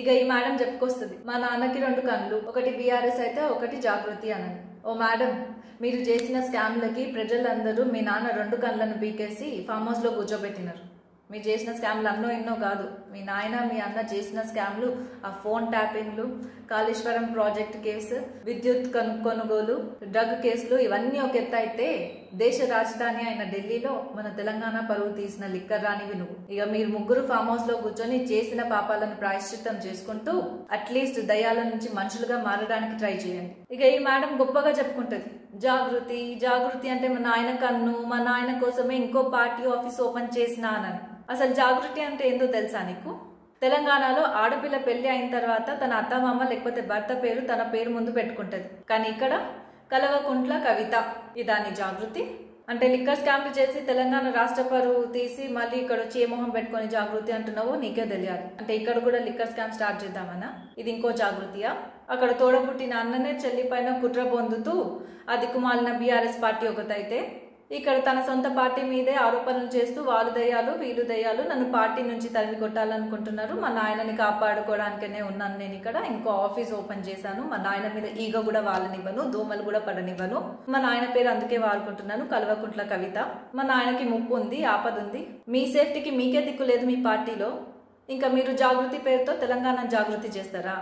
ఇక ఈ మేడం చెప్పుకొస్తుంది, మా నాన్నకి 2 కళ్ళు, ఒకటి బీఆర్ఎస్ అయితే ఒకటి జాగృతి అనని. ఓ మేడం, మీరు చేసిన స్కామ్లకి ప్రజలందరూ మీ నాన్న 2 కళ్ళను పీకేసి ఫామ్ హౌస్ లో కూర్చోబెట్టినారు. మీరు చేసిన స్కామ్లు అన్నో ఎన్నో కాదు, మీ నాయన మీ అన్న చేసిన స్కామ్లు, ఆ ఫోన్ ట్యాపింగ్లు, కాళేశ్వరం ప్రాజెక్ట్ కేసు, విద్యుత్ కొనుగోలు, డ్రగ్ కేసులు, ఇవన్నీ ఒక ఎత్తు అయితే దేశ రాజధాని అయిన ఢిల్లీలో మన తెలంగాణ పరువు తీసిన లిక్కర్ రానివి నువ్వు. ఇక మీరు ముగ్గురు ఫామ్ హౌస్ లో కూర్చొని చేసిన పాపాలను ప్రాయశ్చిత్తం చేసుకుంటూ అట్లీస్ట్ దయ్యాల నుంచి మనుషులుగా మారడానికి ట్రై చేయండి. ఇక ఈ మేడం గొప్పగా చెప్పుకుంటది, జాగృతి జాగృతి అంటే మా నాయన కన్ను, మా నాయన కోసమే ఇంకో పార్టీ ఆఫీస్ ఓపెన్ చేసినా అని. అసలు జాగృతి అంటే ఏందో తెలుసా నీకు? తెలంగాణలో ఆడపిల్ల పెళ్లి అయిన తర్వాత తన అత్తమామ లేకపోతే భర్త పేరు తన పేరు ముందు పెట్టుకుంటది. కానీ ఇక్కడ కల్వకుంట్ల కవిత, ఇదాని జాగృతి అంటే? లిక్కర్ స్కామ్లు చేసి తెలంగాణ రాష్ట్ర పరువు తీసి మళ్ళీ ఇక్కడ వచ్చి ఏ మొహం పెట్టుకుని జాగృతి అంటున్నావో నీకే తెలియాలి. అంటే ఇక్కడ కూడా లిక్కర్ స్కామ్ స్టార్ట్ చేద్దామన్నా? ఇది ఇంకో జాగృతియా? అక్కడ తోడబుట్టిన అన్ననే చెల్లి పైన కుట్ర పొందుతూ అది కుమాలిన బీఆర్ఎస్ పార్టీ ఒకటైతే, ఇక్కడ తన సొంత పార్టీ మీదే ఆరోపణలు చేస్తూ వాళ్ళు దయ్యాలు వీళ్ళు దయ్యాలు, నన్ను పార్టీ నుంచి తరిమి కొట్టాలనుకుంటున్నారు, మా నాయనని కాపాడుకోవడానికనే ఉన్నాను నేను ఇక్కడ, ఇంకో ఆఫీస్ ఓపెన్ చేశాను, మా నాయన మీద ఈగ కూడా వాళ్ళనివ్వను, దోమలు కూడా పడనివ్వను, మా నాయన పేరు అందుకే వాడుకుంటున్నాను, కల్వకుంట్ల కవిత, మా నాయనకి ముప్పు ఉంది, ఆపద ఉంది, మీ సేఫ్టీకి మీకే దిక్కు లేదు మీ పార్టీలో, ఇంకా మీరు జాగృతి పేరుతో తెలంగాణ జాగృతి చేస్తారా?